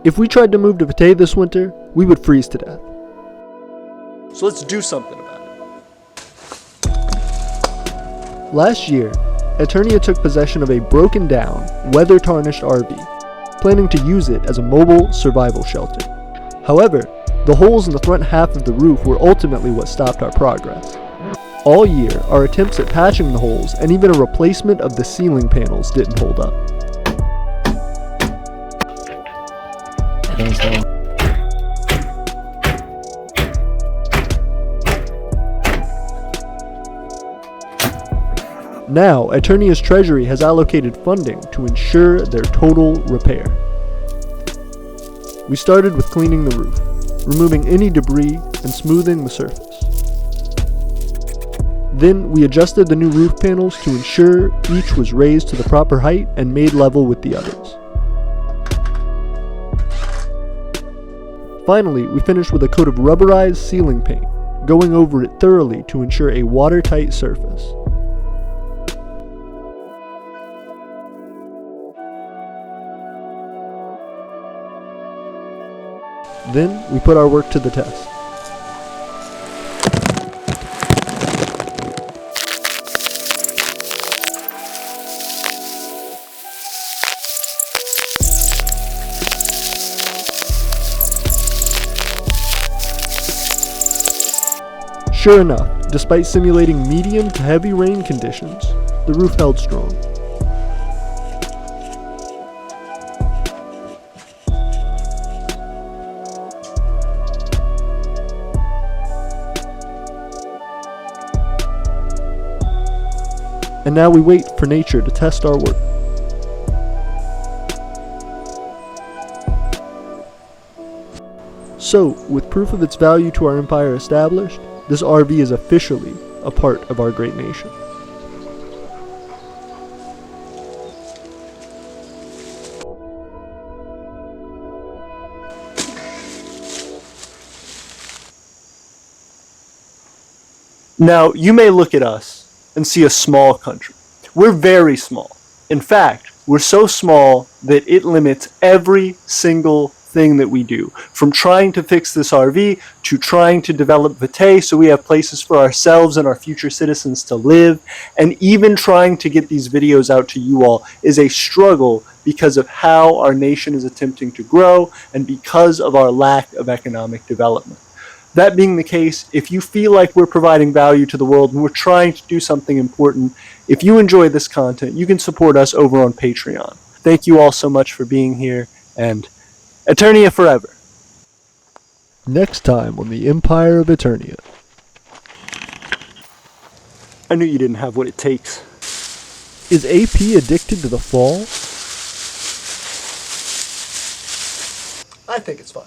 If we tried to move to Vitae this winter, we would freeze to death. So let's do something about it. Last year, Aeternia took possession of a broken down, weather-tarnished RV, planning to use it as a mobile survival shelter. However, the holes in the front half of the roof were ultimately what stopped our progress. All year, our attempts at patching the holes and even a replacement of the ceiling panels didn't hold up. Now, Aeternia's treasury has allocated funding to ensure their total repair. We started with cleaning the roof, removing any debris and smoothing the surface. Then we adjusted the new roof panels to ensure each was raised to the proper height and made level with the others. Finally, we finished with a coat of rubberized ceiling paint, going over it thoroughly to ensure a watertight surface. Then we put our work to the test. Sure enough, despite simulating medium to heavy rain conditions, the roof held strong. And now we wait for nature to test our work. So, with proof of its value to our empire established, this RV is officially a part of our great nation. Now, you may look at us and see a small country. We're very small. In fact, we're so small that it limits every single thing that we do, from trying to fix this RV to trying to develop Vitae so we have places for ourselves and our future citizens to live, and even trying to get these videos out to you all is a struggle because of how our nation is attempting to grow and because of our lack of economic development. That being the case, if you feel like we're providing value to the world and we're trying to do something important, if you enjoy this content, you can support us over on Patreon. Thank you all so much for being here, and Aeternia forever. Next time on the Empire of Aeternia. I knew you didn't have what it takes. Is AP addicted to the fall? I think it's fine.